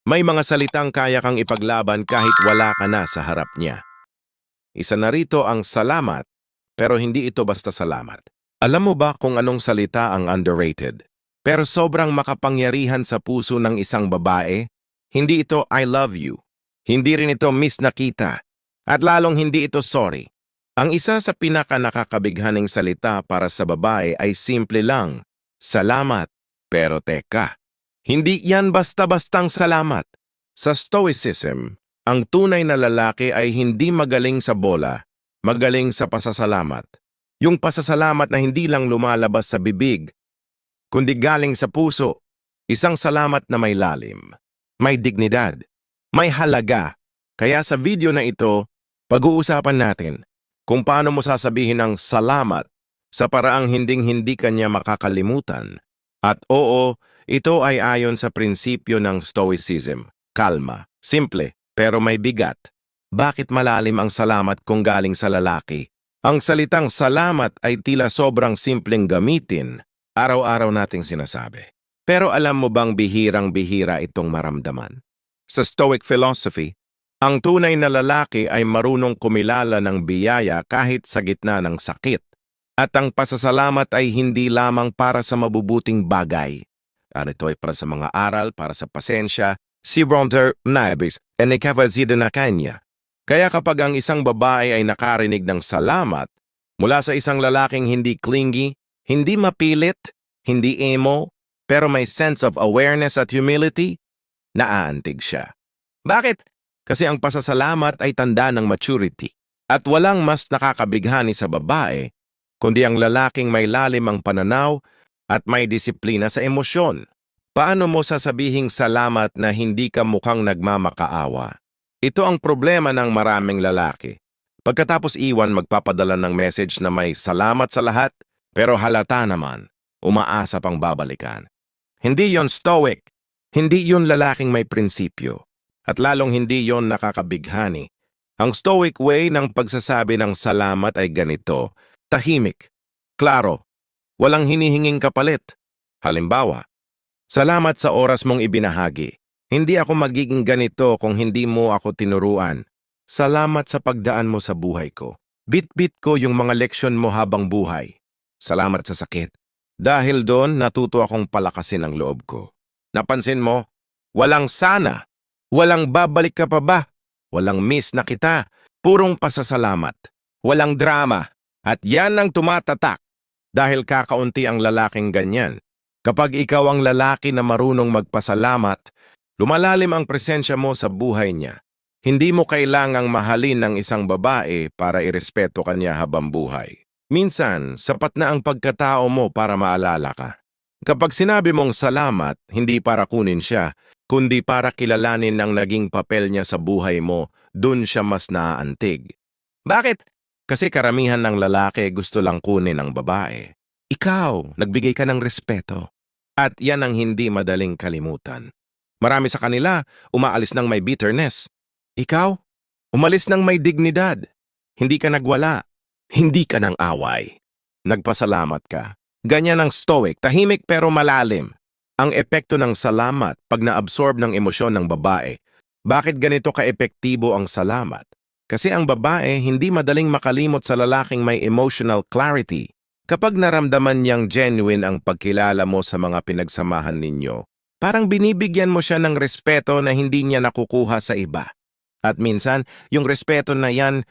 May mga salitang kaya kang ipaglaban kahit wala ka na sa harap niya. Isa na rito ang salamat, pero hindi ito basta salamat. Alam mo ba kung anong salita ang underrated? Pero sobrang makapangyarihan sa puso ng isang babae? Hindi ito I love you. Hindi rin ito miss na kita. At lalong hindi ito sorry. Ang isa sa pinaka-nakakabighaning salita para sa babae ay simple lang, salamat. Pero teka, hindi yan basta-bastang salamat. Sa Stoicism, ang tunay na lalaki ay hindi magaling sa bola, magaling sa pasasalamat. Yung pasasalamat na hindi lang lumalabas sa bibig, kundi galing sa puso. Isang salamat na may lalim, may dignidad, may halaga. Kaya sa video na ito, pag-uusapan natin kung paano mo sasabihin ang salamat sa paraang hinding-hindi kanya makakalimutan. At oo, ito ay ayon sa prinsipyo ng Stoicism. Kalma, simple, pero may bigat. Bakit malalim ang salamat kung galing sa lalaki? Ang salitang salamat ay tila sobrang simpleng gamitin, araw-araw nating sinasabi. Pero alam mo bang bihirang-bihira itong maramdaman? Sa Stoic philosophy, ang tunay na lalaki ay marunong kumilala ng biyaya kahit sa gitna ng sakit. At ang pasasalamat ay hindi lamang para sa mabubuting bagay. Ito ay para sa mga aral, para sa pasensya, si Bronter Nabis, Enikavazida na kanya. Kaya kapag ang isang babae ay nakarinig ng salamat mula sa isang lalaking hindi clingy, hindi mapilit, hindi emo, pero may sense of awareness at humility, naaantig siya. Bakit? Kasi ang pasasalamat ay tanda ng maturity. At walang mas nakakabighani sa babae, kundi ang lalaking may lalim ang pananaw at may disiplina sa emosyon. Paano mo sasabihing salamat na hindi ka mukhang nagmamakaawa? Ito ang problema ng maraming lalaki. Pagkatapos iwan, magpapadala ng message na may salamat sa lahat, pero halata naman, umaasa pang babalikan. Hindi yon stoic. Hindi yon lalaking may prinsipyo. At lalong hindi yon nakakabighani. Ang stoic way ng pagsasabi ng salamat ay ganito: tahimik, klaro, walang hinihinging kapalit. Halimbawa, salamat sa oras mong ibinahagi. Hindi ako magiging ganito kung hindi mo ako tinuruan. Salamat sa pagdaan mo sa buhay ko. Bit-bit ko yung mga leksyon mo habang buhay. Salamat sa sakit. Dahil doon, natuto akong palakasin ang loob ko. Napansin mo? Walang sana. Walang babalik ka pa ba? Walang miss na kita. Purong pasasalamat. Walang drama. At yan ang tumatatak. Dahil kakaunti ang lalaking ganyan. Kapag ikaw ang lalaki na marunong magpasalamat, lumalalim ang presensya mo sa buhay niya. Hindi mo kailangang mahalin ng isang babae para irespeto kanya habang buhay. Minsan, sapat na ang pagkatao mo para maalala ka. Kapag sinabi mong salamat, hindi para kunin siya, kundi para kilalanin ang naging papel niya sa buhay mo, dun siya mas naaantig. Bakit? Kasi karamihan ng lalaki gusto lang kunin ang babae. Ikaw, nagbigay ka ng respeto. At yan ang hindi madaling kalimutan. Marami sa kanila, umaalis ng may bitterness. Ikaw, umalis ng may dignidad. Hindi ka nagwala. Hindi ka ng away. Nagpasalamat ka. Ganyan ang stoic, tahimik pero malalim. Ang epekto ng salamat pag naabsorb ng emosyon ng babae. Bakit ganito ka-epektibo ang salamat? Kasi ang babae hindi madaling makalimot sa lalaking may emotional clarity. Kapag naramdaman niyang genuine ang pagkilala mo sa mga pinagsamahan ninyo, parang binibigyan mo siya ng respeto na hindi niya nakukuha sa iba. At minsan, yung respeto na yan,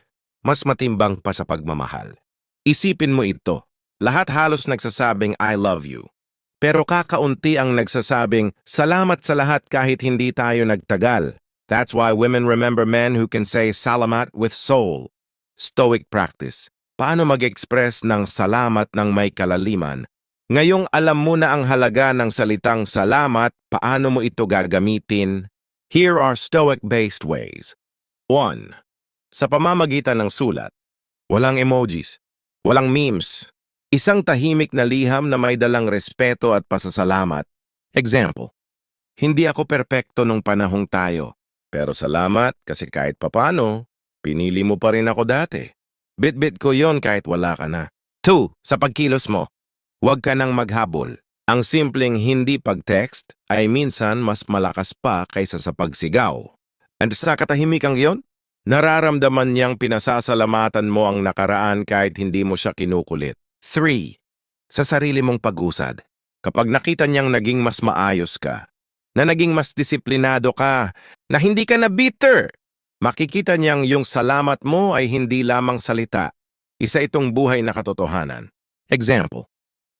mas matimbang pa sa pagmamahal. Isipin mo ito, lahat halos nagsasabing I love you. Pero kakaunti ang nagsasabing salamat sa lahat kahit hindi tayo nagtagal. That's why women remember men who can say salamat with soul. Stoic practice. Paano mag-express ng salamat ng may kalaliman? Ngayong alam mo na ang halaga ng salitang salamat, paano mo ito gagamitin? Here are Stoic-based ways. 1. Sa pamamagitan ng sulat. Walang emojis. Walang memes. Isang tahimik na liham na may dalang respeto at pasasalamat. Example. Hindi ako perpekto nung panahong tayo. Pero salamat kasi kahit papano, pinili mo pa rin ako dati. Bit-bit ko yon kahit wala ka na. 2. Sa pagkilos mo. Huwag ka nang maghabol. Ang simpleng hindi pag-text ay minsan mas malakas pa kaysa sa pagsigaw. And sa katahimikang iyon, nararamdaman niyang pinasasalamatan mo ang nakaraan kahit hindi mo siya kinukulit. 3. Sa sarili mong pag-usad. Kapag nakita niyang naging mas maayos ka, na naging mas disiplinado ka, na hindi ka na bitter, makikita niyang yung salamat mo ay hindi lamang salita. Isa itong buhay na katotohanan. Example,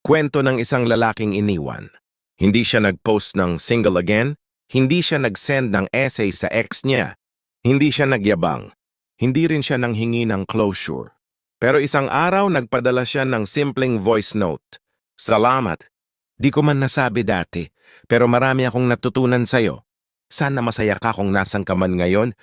kwento ng isang lalaking iniwan. Hindi siya nag-post ng single again, hindi siya nag-send ng essay sa ex niya, hindi siya nagyabang, hindi rin siya nanghingi ng closure. Pero isang araw nagpadala siya ng simpleng voice note. Salamat. Di ko man nasabi dati, pero marami akong natutunan sa'yo. Sana masaya ka kung nasan ka man ngayon.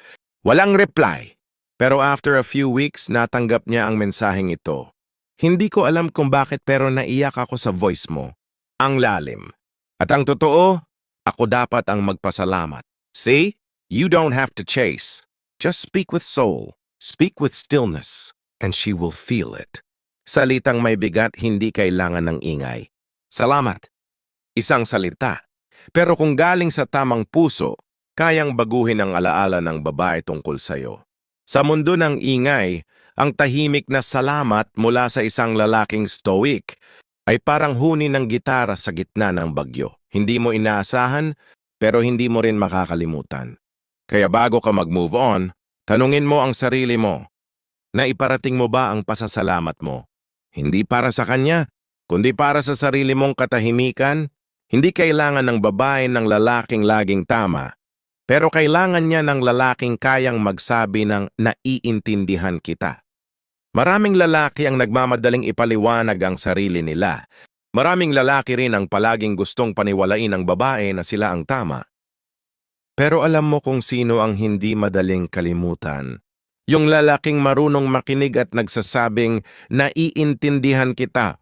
Walang reply. Pero after a few weeks, natanggap niya ang mensaheng ito. Hindi ko alam kung bakit pero naiyak ako sa voice mo. Ang lalim. At ang totoo, ako dapat ang magpasalamat. See? You don't have to chase. Just speak with soul. Speak with stillness. And she will feel it. Salitang may bigat, hindi kailangan ng ingay. Salamat. Isang salita. Pero kung galing sa tamang puso, kayang baguhin ang alaala ng babae tungkol sa'yo. Sa mundo ng ingay, ang tahimik na salamat mula sa isang lalaking stoic ay parang huni ng gitara sa gitna ng bagyo. Hindi mo inaasahan, pero hindi mo rin makakalimutan. Kaya bago ka mag-move on, tanungin mo ang sarili mo, na iparating mo ba ang pasasalamat mo? Hindi para sa kanya, kundi para sa sarili mong katahimikan. Hindi kailangan ng babae ng lalaking laging tama, pero kailangan niya ng lalaking kayang magsabi ng naiintindihan kita. Maraming lalaki ang nagmamadaling ipaliwanag ang sarili nila. Maraming lalaki rin ang palaging gustong paniwalain ng babae na sila ang tama. Pero alam mo kung sino ang hindi madaling kalimutan. Yung lalaking marunong makinig at nagsasabing naiintindihan kita.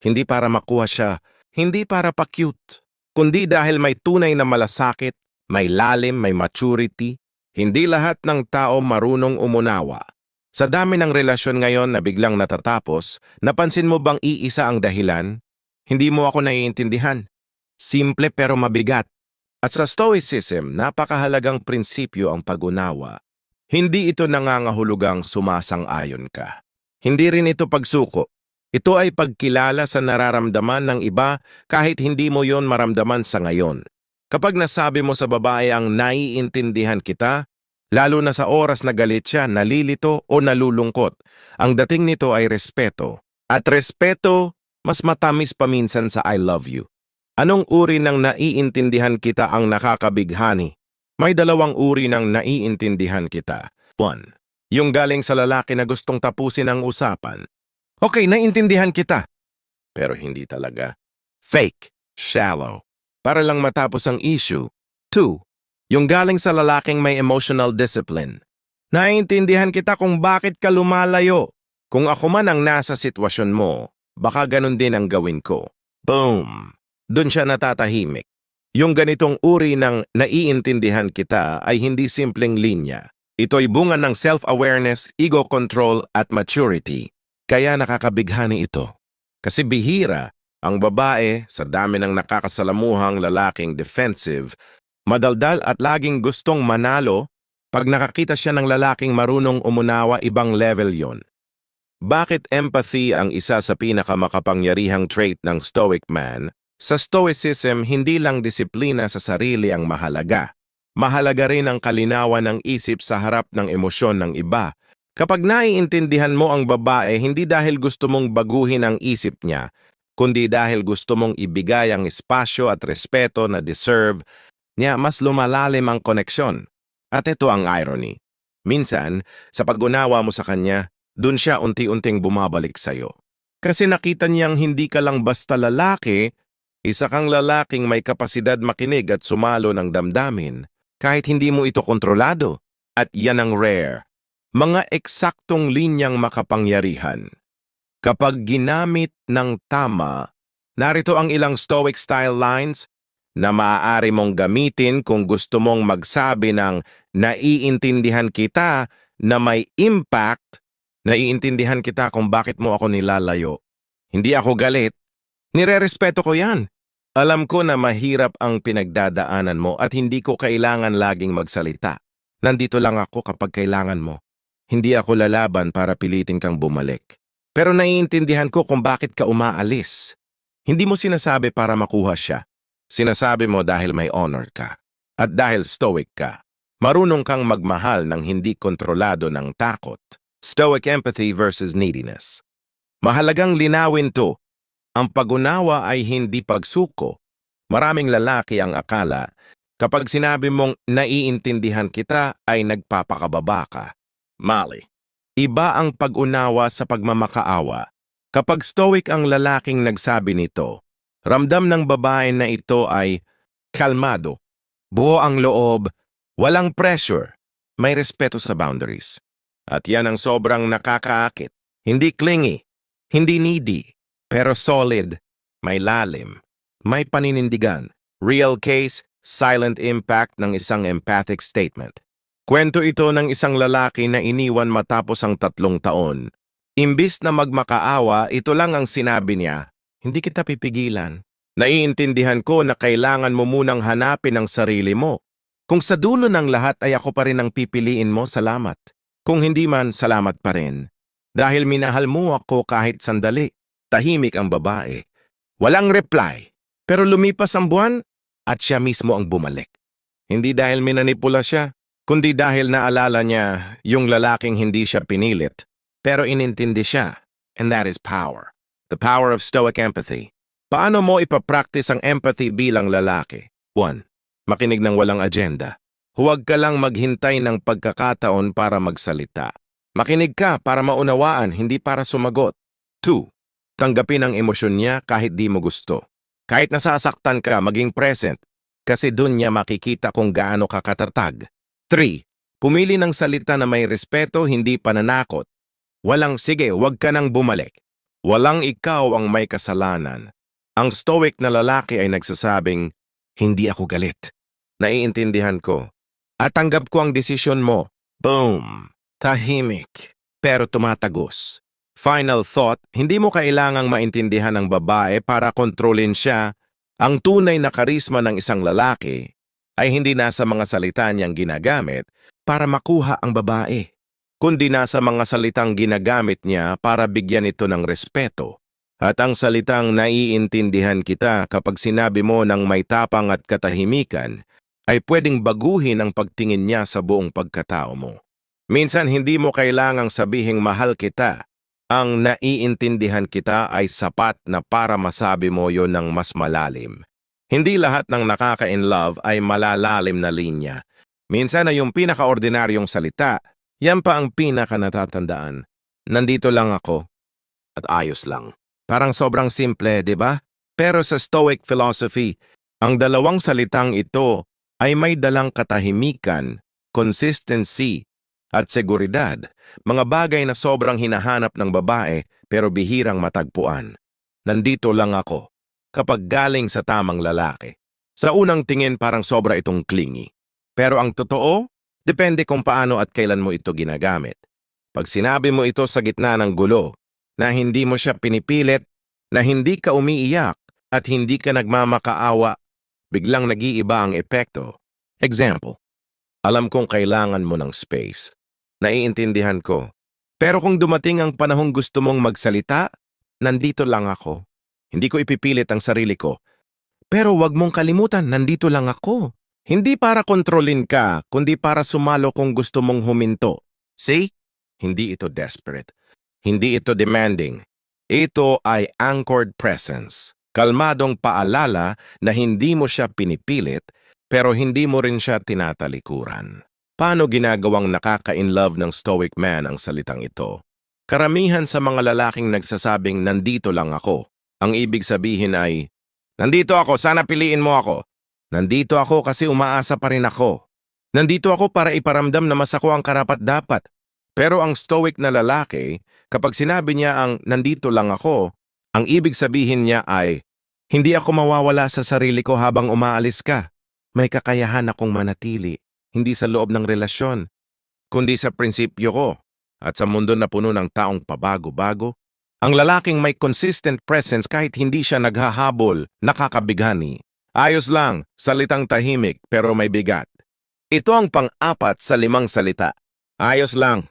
Hindi para makuha siya, hindi para pa-cute, kundi dahil may tunay na malasakit, may lalim, may maturity. Hindi lahat ng tao marunong umunawa. Sa dami ng relasyon ngayon na biglang natatapos, napansin mo bang iisa ang dahilan? Hindi mo ako naiintindihan. Simple pero mabigat. At sa Stoicism, napakahalagang prinsipyo ang pag-unawa. Hindi ito nangangahulugang sumasang-ayon ka. Hindi rin ito pagsuko. Ito ay pagkilala sa nararamdaman ng iba kahit hindi mo yon maramdaman sa ngayon. Kapag nasabi mo sa babae ang naiintindihan kita, lalo na sa oras na galit siya, nalilito o nalulungkot, ang dating nito ay respeto. At respeto, mas matamis paminsan sa I love you. Anong uri ng naiintindihan kita ang nakakabighani? May dalawang uri ng naiintindihan kita. 1. Yung galing sa lalaki na gustong tapusin ang usapan. Okay, naiintindihan kita. Pero hindi talaga. Fake, shallow. Para lang matapos ang issue. 2. Yung galing sa lalaking may emotional discipline. Naiintindihan kita kung bakit ka lumalayo. Kung ako man ang nasa sitwasyon mo, baka ganun din ang gawin ko. Boom! Doon siya natatahimik. Yung ganitong uri ng naiintindihan kita ay hindi simpleng linya. Ito'y bunga ng self-awareness, ego control at maturity. Kaya nakakabighani ito. Kasi bihira, ang babae sa dami ng nakakasalamuhang lalaking defensive, madaldal at laging gustong manalo, pag nakakita siya ng lalaking marunong umunawa, ibang level yon. Bakit empathy ang isa sa pinakamakapangyarihang trait ng Stoic man? Sa Stoicism, hindi lang disiplina sa sarili ang mahalaga. Mahalaga rin ang kalinawan ng isip sa harap ng emosyon ng iba. Kapag naiintindihan mo ang babae, hindi dahil gusto mong baguhin ang isip niya, kundi dahil gusto mong ibigay ang espasyo at respeto na deserve niya, mas lumalalim ang koneksyon. At ito ang irony. Minsan, sa pag-unawa mo sa kanya, dun siya unti-unting bumabalik sa'yo. Kasi nakita niyang hindi ka lang basta lalaki, isa kang lalaking may kapasidad makinig at sumalo ng damdamin, kahit hindi mo ito kontrolado. At yan ang rare. Mga eksaktong linyang makapangyarihan. Kapag ginamit ng tama, narito ang ilang Stoic style lines na maaari mong gamitin kung gusto mong magsabi ng naiintindihan kita na may impact, naiintindihan kita kung bakit mo ako nilalayo. Hindi ako galit, nirerespeto ko yan. Alam ko na mahirap ang pinagdadaanan mo at hindi ko kailangan laging magsalita. Nandito lang ako kapag kailangan mo. Hindi ako lalaban para pilitin kang bumalik. Pero naiintindihan ko kung bakit ka umaalis. Hindi mo sinasabi para makuha siya. Sinasabi mo dahil may honor ka. At dahil stoic ka. Marunong kang magmahal ng hindi kontrolado ng takot. Stoic empathy versus neediness. Mahalagang linawin to. Ang pag-unawa ay hindi pagsuko. Maraming lalaki ang akala, kapag sinabi mong naiintindihan kita ay nagpapakababa ka. Mali. Iba ang pag-unawa sa pagmamakaawa. Kapag stoic ang lalaking nagsabi nito, ramdam ng babae na ito ay kalmado, buo ang loob, walang pressure, may respeto sa boundaries. At yan ang sobrang nakakaakit. Hindi clingy, hindi needy, pero solid, may lalim, may paninindigan. Real case, silent impact ng isang empathic statement. Kwento ito ng isang lalaki na iniwan matapos ang 3 taon. Imbis na magmakaawa, ito lang ang sinabi niya, hindi kita pipigilan. Naiintindihan ko na kailangan mo munang hanapin ang sarili mo. Kung sa dulo ng lahat ay ako pa rin ang pipiliin mo, salamat. Kung hindi man, salamat pa rin. Dahil minahal mo ako kahit sandali. Tahimik ang babae. Walang reply. Pero lumipas ang buwan at siya mismo ang bumalik. Hindi dahil minanipula siya, kundi dahil naalala niya yung lalaking hindi siya pinilit. Pero inintindi siya. And that is power. The power of stoic empathy. Paano mo ipapractice ang empathy bilang lalaki? 1. Makinig ng walang agenda. Huwag ka lang maghintay ng pagkakataon para magsalita. Makinig ka para maunawaan, hindi para sumagot. 2. Tanggapin ang emosyon niya kahit di mo gusto. Kahit nasasaktan ka, maging present. Kasi dun niya makikita kung gaano ka katatag. 3. Pumili ng salita na may respeto, hindi pananakot. Walang, sige, huwag ka nang bumalik. Walang ikaw ang may kasalanan. Ang stoic na lalaki ay nagsasabing, hindi ako galit. Naiintindihan ko. At tanggap ko ang desisyon mo. Boom! Tahimik. Pero tumatagos. Final thought, hindi mo kailangang maintindihan ng babae para kontrolin siya. Ang tunay na karisma ng isang lalaki ay hindi nasa mga salita niyang ginagamit para makuha ang babae, kundi nasa mga salitang ginagamit niya para bigyan ito ng respeto. At ang salitang naiintindihan kita kapag sinabi mo ng may tapang at katahimikan ay pwedeng baguhin ang pagtingin niya sa buong pagkatao mo. Minsan hindi mo kailangang sabihing mahal kita. Ang naiintindihan kita ay sapat na para masabi mo yon ng mas malalim. Hindi lahat ng nakaka-inlove ay malalalim na linya. Minsan ay yung pinaka-ordinaryong salita, yan pa ang pinaka-natatandaan. Nandito lang ako at ayos lang. Parang sobrang simple, di ba? Pero sa Stoic philosophy, ang dalawang salitang ito ay may dalang katahimikan, consistency, at seguridad, mga bagay na sobrang hinahanap ng babae pero bihirang matagpuan. Nandito lang ako, kapag galing sa tamang lalaki. Sa unang tingin parang sobra itong clingy. Pero ang totoo, depende kung paano at kailan mo ito ginagamit. Pag sinabi mo ito sa gitna ng gulo, na hindi mo siya pinipilit, na hindi ka umiiyak at hindi ka nagmamakaawa, biglang nag-iiba ang epekto. Example, alam kong kailangan mo ng space. Naiintindihan ko. Pero kung dumating ang panahong gusto mong magsalita, nandito lang ako. Hindi ko ipipilit ang sarili ko. Pero wag mong kalimutan, nandito lang ako. Hindi para kontrolin ka, kundi para sumalo kung gusto mong huminto. See? Hindi ito desperate. Hindi ito demanding. Ito ay anchored presence. Kalmadong paalala na hindi mo siya pinipilit, pero hindi mo rin siya tinatalikuran. Paano ginagawang nakaka-inlove ng stoic man ang salitang ito? Karamihan sa mga lalaking nagsasabing nandito lang ako. Ang ibig sabihin ay, nandito ako, sana piliin mo ako. Nandito ako kasi umaasa pa rin ako. Nandito ako para iparamdam na mas ako ang karapat-dapat. Pero ang stoic na lalaki, kapag sinabi niya ang nandito lang ako, ang ibig sabihin niya ay, hindi ako mawawala sa sarili ko habang umaalis ka. May kakayahan akong manatili. Hindi sa loob ng relasyon, kundi sa prinsipyo ko at sa mundo na puno ng taong pabago-bago, Ang lalaking may consistent presence kahit hindi siya naghahabol, nakakabighani. Ayos lang, salitang tahimik pero may bigat. Ito ang pang-apat sa 5 salita. Ayos lang.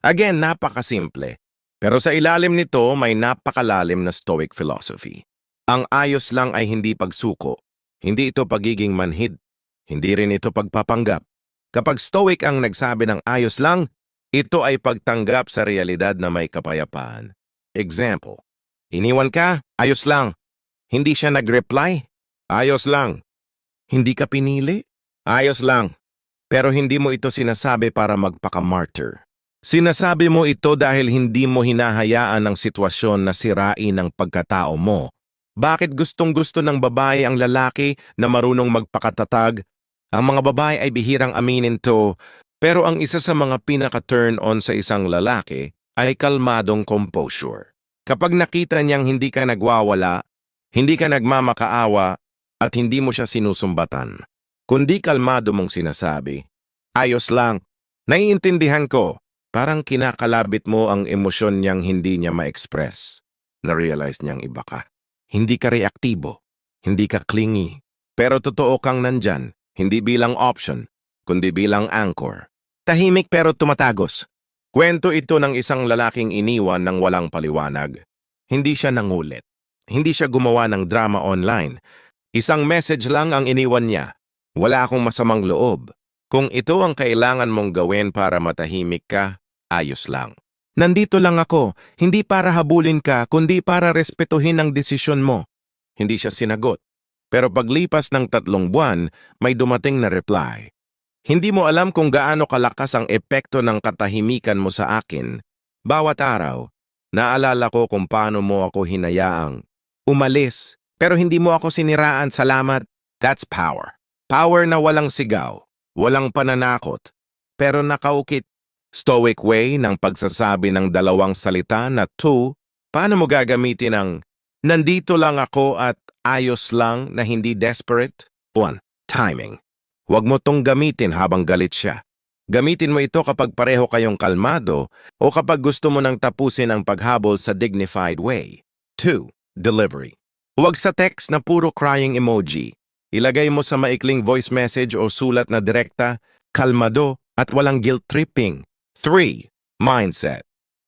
Again, napakasimple. Pero sa ilalim nito may napakalalim na Stoic philosophy. Ang ayos lang ay hindi pagsuko. Hindi ito pagiging manhid. Hindi rin ito pagpapanggap. Kapag Stoic ang nagsabi ng ayos lang, ito ay pagtanggap sa realidad na may kapayapaan. Example, iniwan ka, ayos lang. Hindi siya nag-reply, ayos lang. Hindi ka pinili, ayos lang. Pero hindi mo ito sinasabi para magpaka-martyr. Sinasabi mo ito dahil hindi mo hinahayaan ang sitwasyon na sirain ang pagkatao mo. Bakit gustong-gusto ng babae ang lalaki na marunong magpakatatag? Ang mga babae ay bihirang aminin to, pero ang isa sa mga pinaka-turn-on sa isang lalaki ay kalmadong composure. Kapag nakita niyang hindi ka nagwawala, hindi ka nagmamakaawa, at hindi mo siya sinusumbatan, kundi kalmado mong sinasabi, ayos lang, naiintindihan ko, parang kinakalabit mo ang emosyon niyang hindi niya ma-express. Na-realize niyang iba ka. Hindi ka reaktibo, hindi ka clingy, pero totoo kang nandyan, hindi bilang option, kundi bilang anchor. Tahimik pero tumatagos. Kwento ito ng isang lalaking iniwan ng walang paliwanag. Hindi siya nangulit. Hindi siya gumawa ng drama online. Isang message lang ang iniwan niya. Wala akong masamang loob. Kung ito ang kailangan mong gawin para matahimik ka, ayos lang. Nandito lang ako, hindi para habulin ka, kundi para respetuhin ang desisyon mo. Hindi siya sinagot. Pero paglipas ng 3 buwan, may dumating na reply. Hindi mo alam kung gaano kalakas ang epekto ng katahimikan mo sa akin. Bawat araw, naalala ko kung paano mo ako hinayaang umalis, pero hindi mo ako siniraan, salamat. That's power. Power na walang sigaw, walang pananakot, pero nakaukit. Stoic way ng pagsasabi ng 2 salita na 2, paano mo gagamitin ang nandito lang ako at ayos lang na hindi desperate? 1. Timing. Huwag mo tong gamitin habang galit siya. Gamitin mo ito kapag pareho kayong kalmado o kapag gusto mo nang tapusin ang paghabol sa dignified way. 2. Delivery. Huwag sa text na puro crying emoji. Ilagay mo sa maikling voice message o sulat na direkta, kalmado at walang guilt-tripping. 3. Mindset.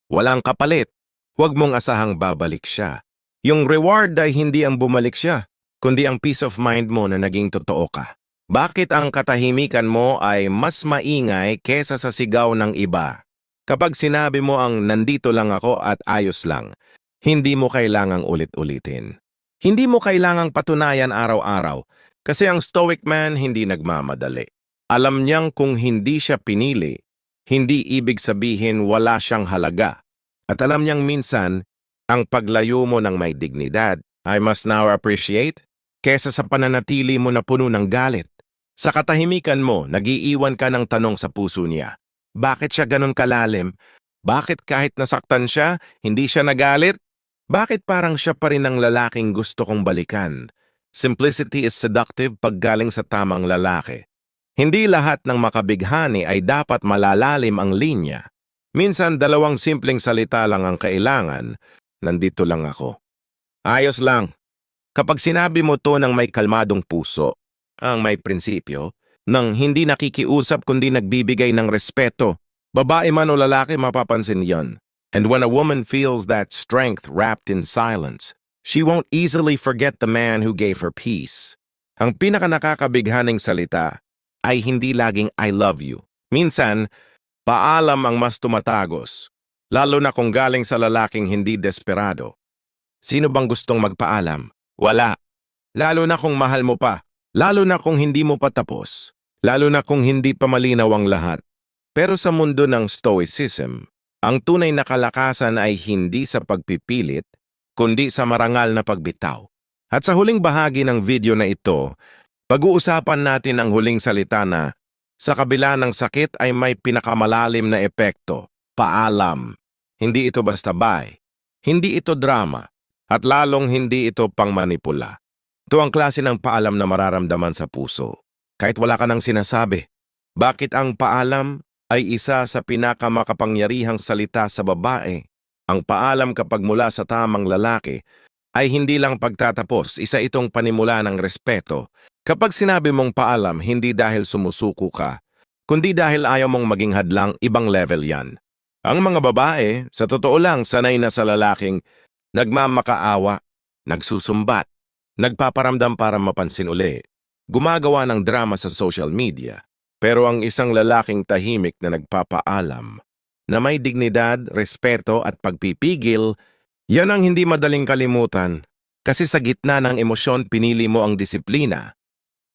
Walang kapalit. Huwag mong asahang babalik siya. Yung reward ay hindi ang bumalik siya, kundi ang peace of mind mo na naging totoo ka. Bakit ang katahimikan mo ay mas maingay kesa sa sigaw ng iba? Kapag sinabi mo ang nandito lang ako at ayos lang, hindi mo kailangang ulit-ulitin. Hindi mo kailangang patunayan araw-araw kasi ang Stoic man hindi nagmamadali. Alam niyang kung hindi siya pinili, hindi ibig sabihin wala siyang halaga. At alam niyang minsan, ang paglayo mo ng may dignidad ay mas now-appreciate kesa sa pananatili mo na puno ng galit. Sa katahimikan mo, nag-iiwan ka ng tanong sa puso niya. Bakit siya ganun kalalim? Bakit kahit nasaktan siya, hindi siya nagalit? Bakit parang siya pa rin ang lalaking gusto kong balikan? Simplicity is seductive pag galing sa tamang lalaki. Hindi lahat ng makabighani ay dapat malalalim ang linya. Minsan 2 simpleng salita lang ang kailangan. Nandito lang ako. Ayos lang. Kapag sinabi mo to ng may kalmadong puso, ang may prinsipyo, nang hindi nakikiusap kundi nagbibigay ng respeto, babae man o lalaki mapapansin yon. And when a woman feels that strength wrapped in silence, she won't easily forget the man who gave her peace. Ang pinakanakakabighaning salita ay hindi laging I love you. Minsan, paalam ang mas tumatagos, lalo na kung galing sa lalaking hindi desperado. Sino bang gustong magpaalam? Wala. Lalo na kung mahal mo pa. Lalo na kung hindi mo pa tapos. Lalo na kung hindi pa malinaw ang lahat. Pero sa mundo ng Stoicism, ang tunay na kalakasan ay hindi sa pagpipilit, kundi sa marangal na pagbitaw. At sa huling bahagi ng video na ito, pag-uusapan natin ang huling salita na sa kabila ng sakit ay may pinakamalalim na epekto, paalam. Hindi ito basta bye. Hindi ito drama. At lalong hindi ito pangmanipula. Ito ang klase ng paalam na mararamdaman sa puso. Kahit wala ka nang sinasabi. Bakit ang paalam ay isa sa pinakamakapangyarihang salita sa babae? Ang paalam kapag mula sa tamang lalaki ay hindi lang pagtatapos, isa itong panimula ng respeto. Kapag sinabi mong paalam, hindi dahil sumusuko ka, kundi dahil ayaw mong maging hadlang, ibang level yan. Ang mga babae, sa totoo lang, sanay na sa lalaking nagmamakaawa, nagsusumbat, nagpaparamdam para mapansin uli, gumagawa ng drama sa social media. Pero ang isang lalaking tahimik na nagpapaalam, na may dignidad, respeto at pagpipigil, yan ang hindi madaling kalimutan. Kasi sa gitna ng emosyon, pinili mo ang disiplina.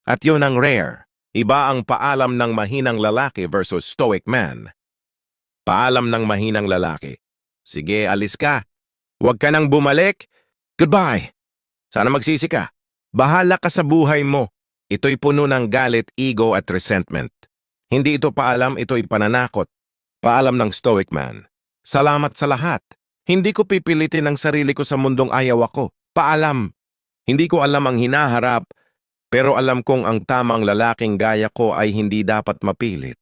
At yun ang rare. Iba ang paalam ng mahinang lalaki versus stoic man. Paalam ng mahinang lalaki. Sige, alis ka. Huwag ka nang bumalik. Goodbye. Sana magsisi ka. Bahala ka sa buhay mo. Ito'y puno ng galit, ego at resentment. Hindi ito paalam, ito'y pananakot. Paalam ng stoic man. Salamat sa lahat. Hindi ko pipilitin ang sarili ko sa mundong ayaw ako. Paalam. Hindi ko alam ang hinaharap, pero alam kong ang tamang lalaking gaya ko ay hindi dapat mapilit.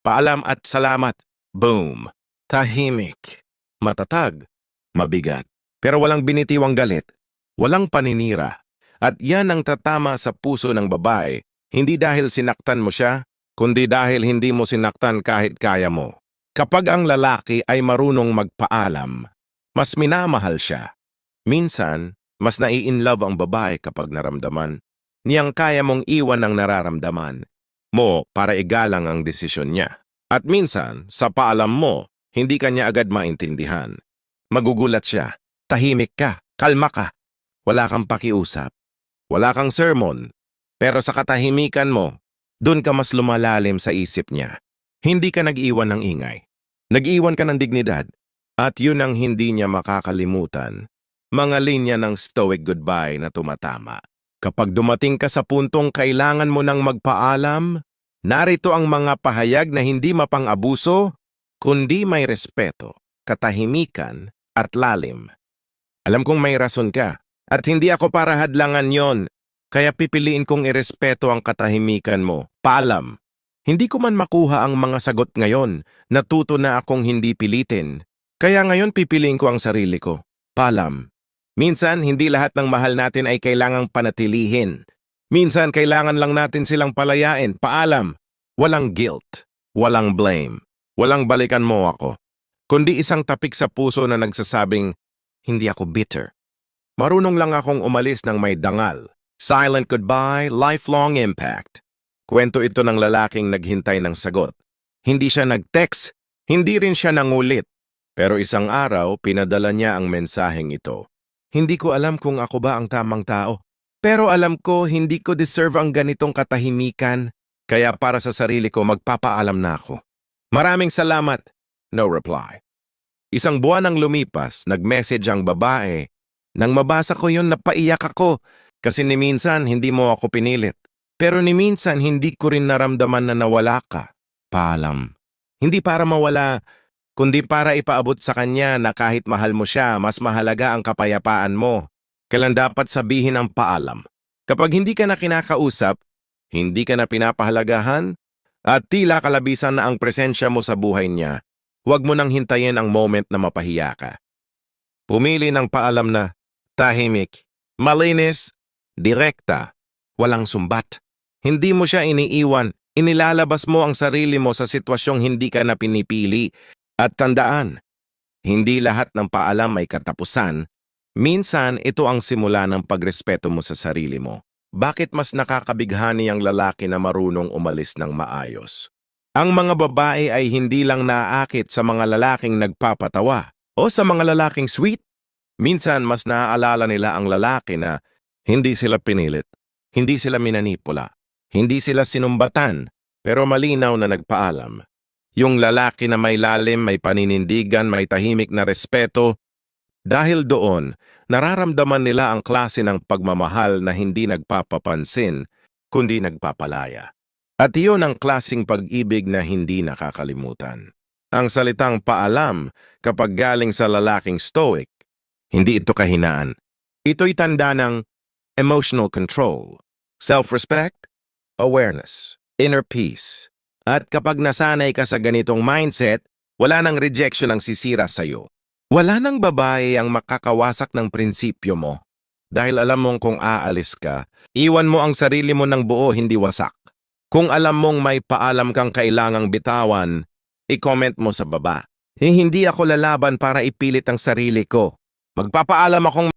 Paalam at salamat. Boom. Tahimik. Matatag. Mabigat. Pero walang binitiwang galit. Walang paninira. At yan ang tatama sa puso ng babae, hindi dahil sinaktan mo siya, kundi dahil hindi mo sinaktan kahit kaya mo. Kapag ang lalaki ay marunong magpaalam, mas minamahal siya. Minsan, mas nai-inlove ang babae kapag naramdaman niyang kaya mong iwan ang nararamdaman mo para igalang ang desisyon niya. At minsan, sa paalam mo, hindi ka niya agad maintindihan. Magugulat siya, tahimik ka, kalma ka, wala kang pakiusap, wala kang sermon, pero sa katahimikan mo, dun ka mas lumalalim sa isip niya. Hindi ka nag-iwan ng ingay. Nag-iwan ka ng dignidad. At yun ang hindi niya makakalimutan. Mga linya ng stoic goodbye na tumatama. Kapag dumating ka sa puntong kailangan mo nang magpaalam, narito ang mga pahayag na hindi mapang-abuso, kundi may respeto, katahimikan, at lalim. Alam kong may rason ka, at hindi ako para hadlangan yon, kaya pipiliin kong irespeto ang katahimikan mo. Paalam. Hindi ko man makuha ang mga sagot ngayon, natuto na akong hindi pilitin. Kaya ngayon pipiliin ko ang sarili ko. Paalam. Minsan, hindi lahat ng mahal natin ay kailangang panatilihin. Minsan, kailangan lang natin silang palayain. Paalam. Walang guilt. Walang blame. Walang balikan mo ako. Kundi isang tapik sa puso na nagsasabing, hindi ako bitter. Marunong lang akong umalis ng may dangal. Silent goodbye, lifelong impact. Kwento ito ng lalaking naghintay ng sagot. Hindi siya nag-text, hindi rin siya nangulit. Pero isang araw, pinadala niya ang mensaheng ito. Hindi ko alam kung ako ba ang tamang tao. Pero alam ko, hindi ko deserve ang ganitong katahimikan. Kaya para sa sarili ko, magpapaalam na ako. Maraming salamat. No reply. Isang buwan ang lumipas, nag-message ang babae. Nang mabasa ko yun, napaiyak ako. Kasi ni minsan, hindi mo ako pinilit. Pero ni minsan, hindi ko rin naramdaman na nawala ka. Paalam. Hindi para mawala, kundi para ipaabot sa kanya na kahit mahal mo siya, mas mahalaga ang kapayapaan mo. Kailan dapat sabihin ang paalam? Kapag hindi ka na kinakausap, hindi ka na pinapahalagahan, at tila kalabisan na ang presensya mo sa buhay niya, huwag mo nang hintayin ang moment na mapahiya ka. Pumili ng paalam na tahimik, malinis, direkta, walang sumbat. Hindi mo siya iniiwan, inilalabas mo ang sarili mo sa sitwasyong hindi ka na pinipili. At tandaan, hindi lahat ng paalam may katapusan. Minsan, ito ang simula ng pagrespeto mo sa sarili mo. Bakit mas nakakabighani ang lalaki na marunong umalis ng maayos? Ang mga babae ay hindi lang naaakit sa mga lalaking nagpapatawa o sa mga lalaking sweet. Minsan, mas naaalala nila ang lalaki na hindi sila pinilit, hindi sila minanipula, hindi sila sinumbatan, pero malinaw na nagpaalam. Yung lalaki na may lalim, may paninindigan, may tahimik na respeto. Dahil doon, nararamdaman nila ang klase ng pagmamahal na hindi nagpapapansin, kundi nagpapalaya. At iyon ang klaseng pag-ibig na hindi nakakalimutan. Ang salitang paalam kapag galing sa lalaking stoic, hindi ito kahinaan. Ito'y tanda ng emotional control, self-respect, awareness, inner peace. At kapag nasanay ka sa ganitong mindset, wala nang rejection ang sisira sa'yo. Wala nang babae ang makakawasak ng prinsipyo mo. Dahil alam mong kung aalis ka, iwan mo ang sarili mo ng buo, hindi wasak. Kung alam mong may paalam kang kailangang bitawan, i-comment mo sa baba. Hindi ako lalaban para ipilit ang sarili ko. Magpapaalam akong